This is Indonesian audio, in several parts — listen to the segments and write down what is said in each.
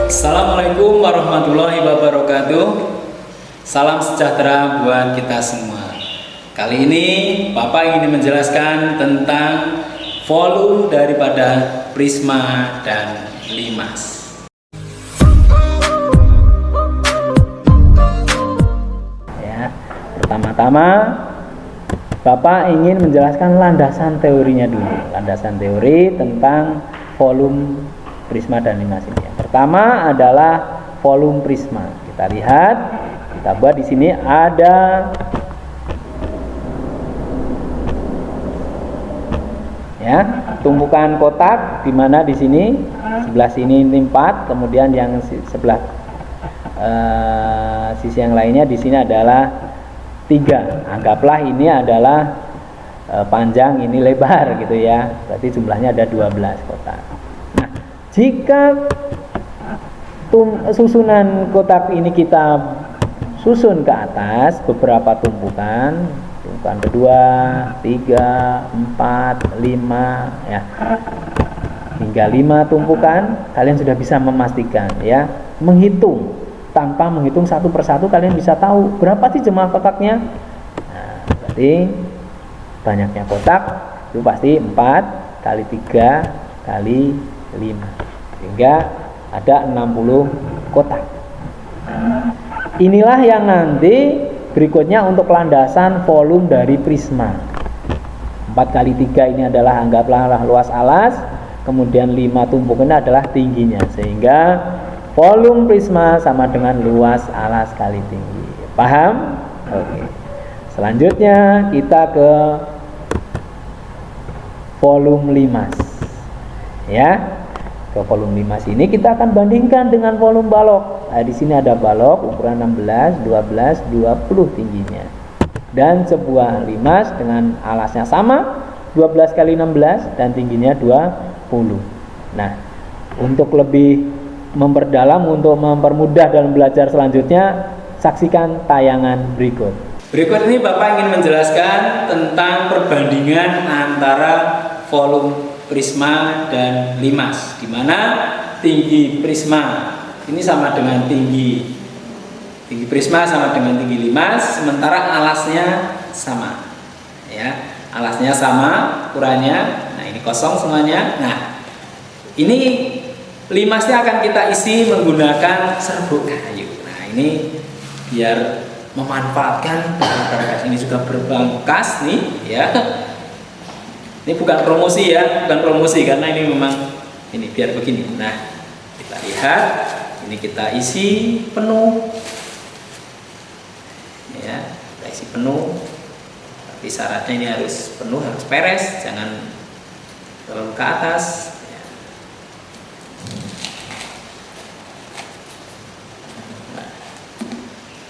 Assalamualaikum warahmatullahi wabarakatuh. Salam sejahtera buat kita semua. Kali ini Bapak ingin menjelaskan tentang volume daripada prisma dan limas. Ya, pertama-tama Bapak ingin menjelaskan landasan teorinya dulu. Landasan teori tentang volume prisma dan limas ini. Yang pertama adalah volume prisma. Kita lihat, kita buat di sini ada ya, tumpukan kotak di mana di sini sebelah sini ini 4, kemudian yang sebelah sisi yang lainnya di sini adalah 3. Anggaplah ini adalah panjang, ini lebar gitu ya. Berarti jumlahnya ada 12 kotak. Nah, jika susunan kotak ini kita susun ke atas beberapa tumpukan kedua, 3, 4, 5 ya, hingga 5 tumpukan, kalian sudah bisa memastikan ya, menghitung tanpa menghitung satu persatu, kalian bisa tahu berapa sih jumlah kotaknya. Nah, berarti banyaknya kotak itu pasti 4 kali 3 kali 5, sehingga ada 60 kotak. Inilah yang nanti berikutnya untuk landasan volume dari prisma. 4 kali 3 ini adalah anggaplah luas alas, kemudian 5 tumpukan adalah tingginya, sehingga volume prisma sama dengan luas alas kali tinggi. Paham? Oke. Selanjutnya kita ke volume limas. Ya. Ke volume limas ini kita akan bandingkan dengan volume balok. Nah, di sini ada balok ukuran 16, 12, 20 tingginya. Dan sebuah limas dengan alasnya sama, 12 kali 16 dan tingginya 20. Nah, untuk lebih memperdalam, untuk mempermudah dalam belajar selanjutnya, saksikan tayangan berikut. Berikut ini Bapak ingin menjelaskan tentang perbandingan antara volume prisma dan limas, di mana tinggi prisma ini sama dengan tinggi prisma sama dengan tinggi limas, sementara alasnya sama ya, alasnya sama ukurannya. Nah, ini kosong semuanya. Nah, ini limasnya akan kita isi menggunakan serbuk kayu. Nah, ini biar memanfaatkan bahan ini juga berbangkas nih ya. Ini bukan promosi ya, bukan promosi, karena ini memang ini biar begini. Nah, kita lihat, ini kita isi penuh ya, kita isi penuh, tapi syaratnya ini harus penuh, harus peres, jangan terlalu ke atas ya. Nah,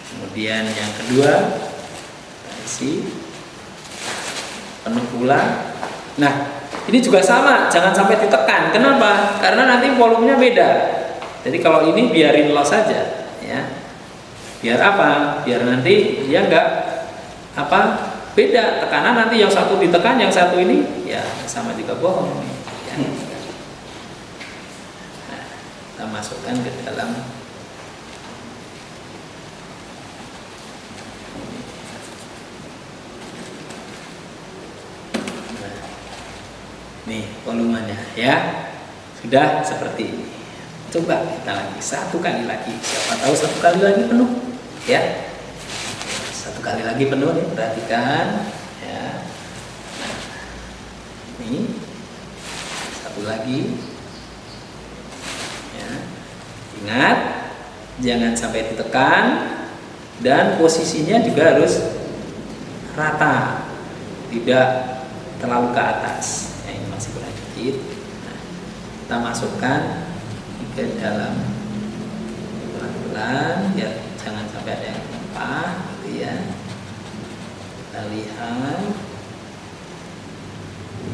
kemudian yang kedua kita isi penuh pula. Nah, ini juga sama, jangan sampai ditekan. Kenapa? Karena nanti volumenya beda. Jadi kalau ini biarin los saja ya. Biar apa? Biar nanti dia enggak beda tekanan, nanti yang satu ditekan, yang satu ini ya sama juga bohong ya. Nah, kita masukkan ke dalam nih volumenya ya, sudah seperti ini. Coba kita lagi, satu kali lagi, siapa tahu satu kali lagi penuh ya, satu kali lagi penuh nih, perhatikan ya. Nah, ini satu lagi ya, ingat jangan sampai ditekan dan posisinya juga harus rata, tidak terlalu ke atas. Masih kurang dikit. Nah, kita masukkan ke dalam pelan-pelan, ya jangan sampai ada yang tumpah gitu ya. Kita lihat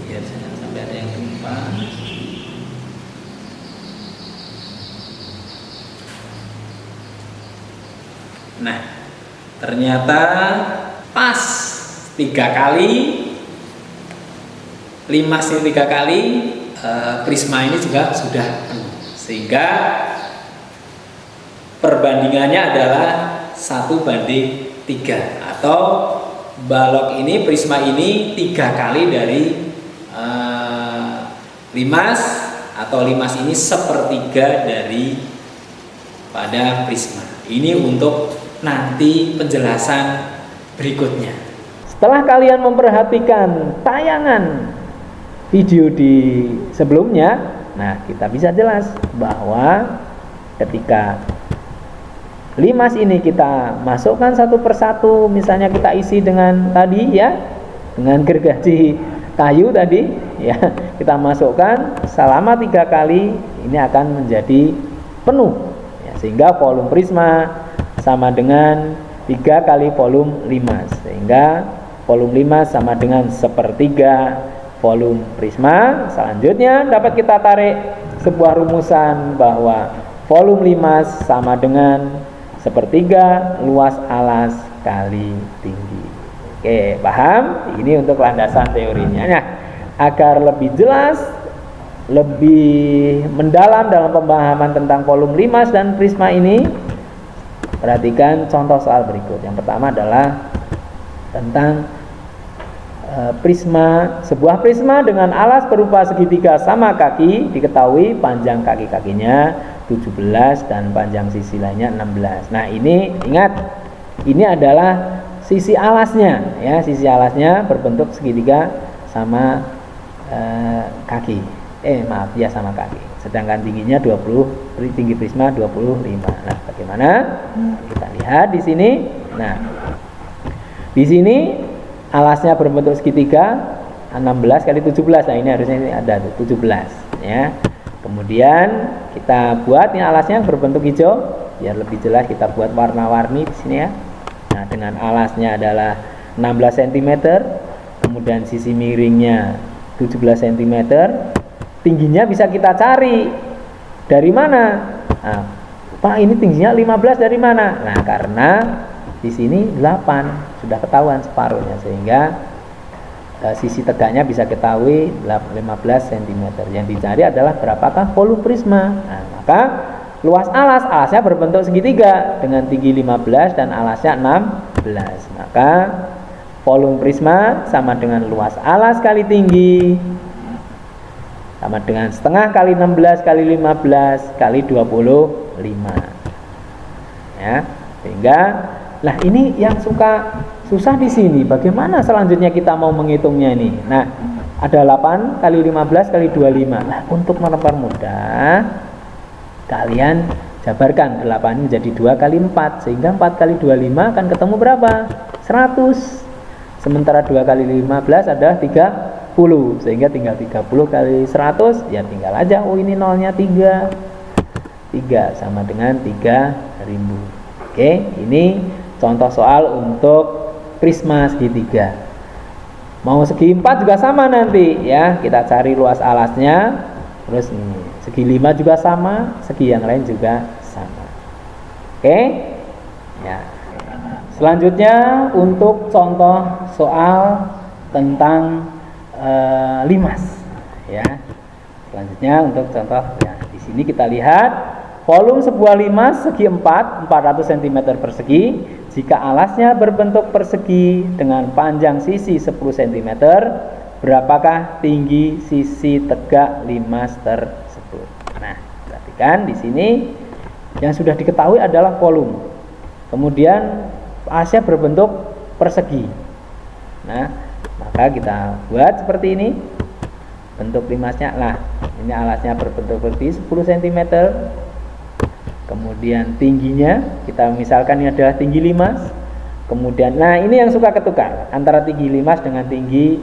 biar jangan sampai ada yang tumpah. Nah, ternyata pas 3 kali, limasnya 3 kali, prisma ini juga sudah penuh, sehingga perbandingannya adalah 1:3, atau balok ini, prisma ini 3 kali dari limas, atau limas ini 1/3 dari pada prisma. Ini untuk nanti penjelasan berikutnya. Setelah kalian memperhatikan tayangan video di sebelumnya, nah kita bisa jelas bahwa ketika limas ini kita masukkan satu persatu, misalnya kita isi dengan tadi ya, dengan gergaji kayu tadi ya, kita masukkan selama 3 kali, ini akan menjadi penuh ya, sehingga volume prisma sama dengan 3 kali volume limas, sehingga volume limas sama dengan 1/3 volume prisma. Selanjutnya dapat kita tarik sebuah rumusan bahwa volume limas sama dengan 1/3 luas alas kali tinggi. Oke, paham? Ini untuk landasan teorinya. Nah, agar lebih jelas, lebih mendalam dalam pemahaman tentang volume limas dan prisma ini, perhatikan contoh soal berikut. Yang pertama adalah tentang prisma. Sebuah prisma dengan alas berupa segitiga sama kaki, diketahui panjang kaki-kakinya 17 dan panjang sisi lainnya 16. Nah, ini ingat, ini adalah sisi alasnya ya, sisi alasnya berbentuk segitiga sama kaki. Maaf ya, sama kaki. Sedangkan tingginya 20, tinggi prisma 25. Nah, bagaimana? Kita lihat di sini. Nah, di sini alasnya berbentuk segitiga 16 kali 17. Nah, ini harusnya ini ada 17 ya. Kemudian kita buat ini alasnya berbentuk hijau, biar lebih jelas kita buat warna-warni di sini ya. Nah, dengan alasnya adalah 16 cm, kemudian sisi miringnya 17 cm, tingginya bisa kita cari dari mana? Nah, Pak, ini tingginya 15 dari mana? Nah, karena di sini 8 sudah ketahuan separuhnya, sehingga sisi tegaknya bisa ketahui 15 cm. Yang dicari adalah berapakah volume prisma. Nah, maka luas alasnya berbentuk segitiga dengan tinggi 15 dan alasnya 16. Maka volume prisma sama dengan luas alas kali tinggi sama dengan setengah kali 16 kali 15 kali 25 ya. Sehingga lah ini yang susah di sini, bagaimana selanjutnya kita mau menghitungnya ini. Nah, ada 8 kali 15 kali 25. Nah, untuk mempermudah, kalian jabarkan 8 ini menjadi 2 kali 4, sehingga 4 kali 25 akan ketemu berapa? 100. Sementara 2 kali 15 adalah 30, sehingga tinggal 30 kali 100, ya tinggal aja, oh ini nolnya 3 sama dengan 3000. Oke, ini contoh soal untuk prisma segitiga. Mau segi 4 juga sama nanti ya, kita cari luas alasnya. Terus nih, segi 5 juga sama, segi yang lain juga sama. Oke ya. Selanjutnya untuk contoh soal tentang limas ya. Selanjutnya untuk contoh ya, di sini kita lihat volume sebuah limas segi 400 cm persegi jika alasnya berbentuk persegi dengan panjang sisi 10 cm, berapakah tinggi sisi tegak limas tersebut. Nah, perhatikan di sini yang sudah diketahui adalah volume. Kemudian alasnya berbentuk persegi. Nah, maka kita buat seperti ini bentuk limasnya. Nah, ini alasnya berbentuk persegi 10 cm. Kemudian tingginya kita misalkan ini adalah tinggi limas. Kemudian nah ini yang suka ketukar antara tinggi limas dengan tinggi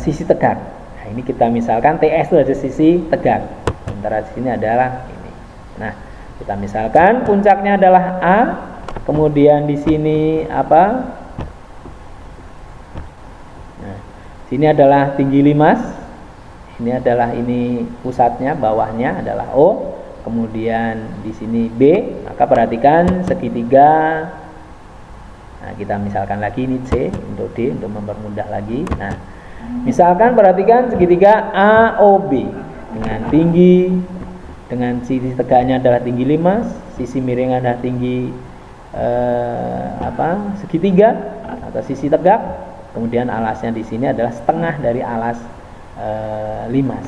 sisi tegak. Nah, ini kita misalkan TS itu ada sisi tegak. Antara di sini adalah ini. Nah, kita misalkan puncaknya adalah A, kemudian di sini apa? Nah, sini adalah tinggi limas. Ini adalah ini pusatnya, bawahnya adalah O. Kemudian di sini B, maka perhatikan segitiga. Nah, kita misalkan lagi ini C untuk D untuk mempermudah lagi. Nah, misalkan perhatikan segitiga AOB dengan tinggi dengan sisi tegaknya adalah tinggi limas, sisi miringnya adalah tinggi segitiga atau sisi tegak. Kemudian alasnya di sini adalah setengah dari alas limas.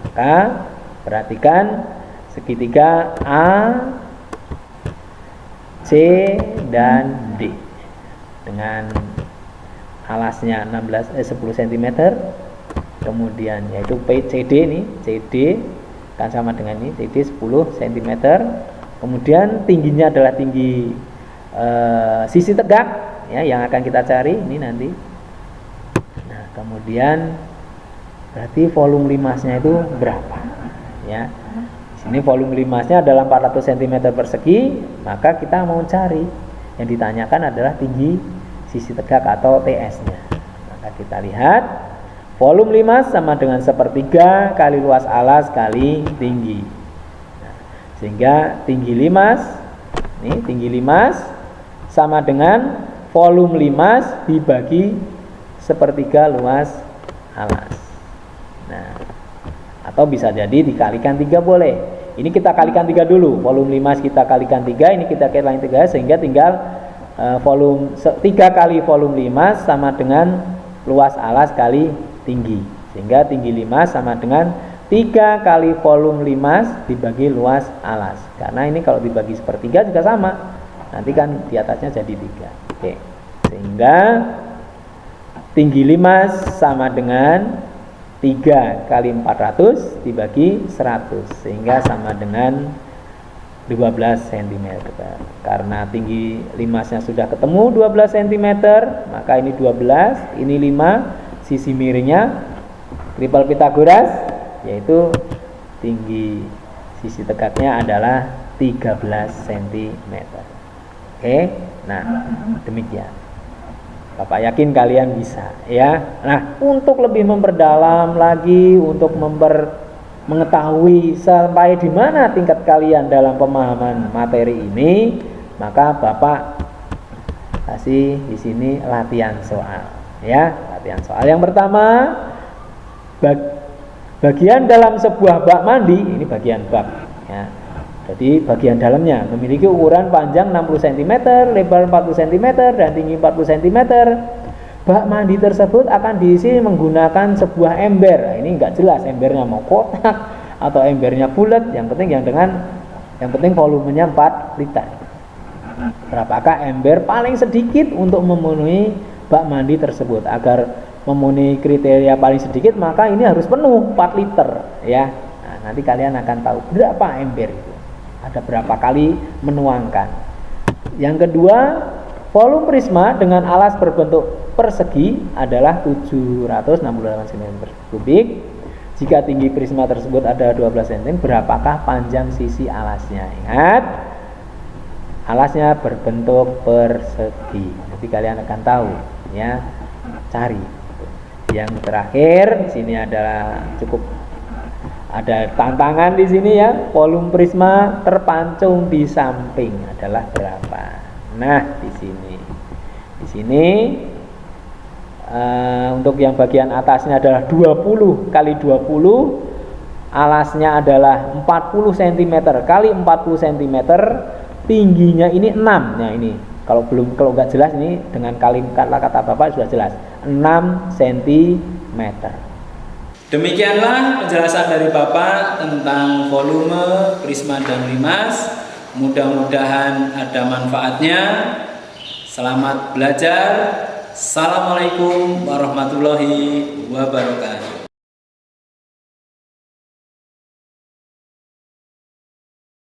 Maka perhatikan segitiga A, C dan D dengan alasnya 10 cm, kemudian yaitu CD ini, CD kan sama dengan ini, CD 10 cm, kemudian tingginya adalah tinggi sisi tegak ya, yang akan kita cari ini nanti. Nah, kemudian berarti volume limasnya itu berapa ya. Di sini volume limasnya adalah 400 cm persegi, maka kita mau cari yang ditanyakan adalah tinggi sisi tegak atau TS-nya. Maka kita lihat volume limas sama dengan sepertiga kali luas alas kali tinggi. Nah, sehingga tinggi limas, ini tinggi limas sama dengan volume limas dibagi sepertiga luas alas. Nah, atau bisa jadi dikalikan 3 boleh. Ini kita kalikan 3 dulu. Volume limas kita kalikan 3, ini kita kalikan 3 sehingga tinggal volume 3 kali volume limas sama dengan luas alas kali tinggi. Sehingga tinggi limas sama dengan 3 kali volume limas dibagi luas alas. Karena ini kalau dibagi sepertiga juga sama. Nanti kan di atasnya jadi 3. Oke. Sehingga tinggi limas sama dengan 3 kali 400 dibagi 100 sehingga sama dengan 12 cm. Karena tinggi limasnya sudah ketemu 12 cm, maka ini 12, ini 5, sisi miringnya triple Pythagoras, yaitu tinggi sisi tegaknya adalah 13 cm. Oke, nah demikian. Bapak yakin kalian bisa ya. Nah, untuk lebih memperdalam lagi, untuk mengetahui sampai di mana tingkat kalian dalam pemahaman materi ini, maka Bapak kasih di sini latihan soal ya. Latihan soal yang pertama, bagian dalam sebuah bak mandi, ini bagian bak ya. Jadi bagian dalamnya memiliki ukuran panjang 60 cm, lebar 40 cm, dan tinggi 40 cm. Bak mandi tersebut akan diisi menggunakan sebuah ember. Nah, ini enggak jelas embernya mau kotak atau embernya bulat. Yang penting volumenya 4 liter. Berapakah ember paling sedikit untuk memenuhi bak mandi tersebut? Agar memenuhi kriteria paling sedikit, maka ini harus penuh 4 liter ya. Nah, nanti kalian akan tahu berapa ember itu. Ada berapa kali menuangkan. Yang kedua, volume prisma dengan alas berbentuk persegi adalah 768 cm3. Jika tinggi prisma tersebut ada 12 cm, berapakah panjang sisi alasnya? Ingat, alasnya berbentuk persegi. Nanti kalian akan tahu ya. Cari. Yang terakhir, di sini adalah ada tantangan di sini ya. Volume prisma terpancung di samping adalah berapa? Nah, di sini untuk yang bagian atasnya adalah 20 kali 20, alasnya adalah 40 cm kali 40 cm, tingginya ini 6. Nah, ini kalau nggak jelas ini dengan kata Bapak sudah jelas, 6 cm. Demikianlah penjelasan dari Bapak tentang volume, prisma dan limas. Mudah-mudahan ada manfaatnya. Selamat belajar. Assalamualaikum warahmatullahi wabarakatuh.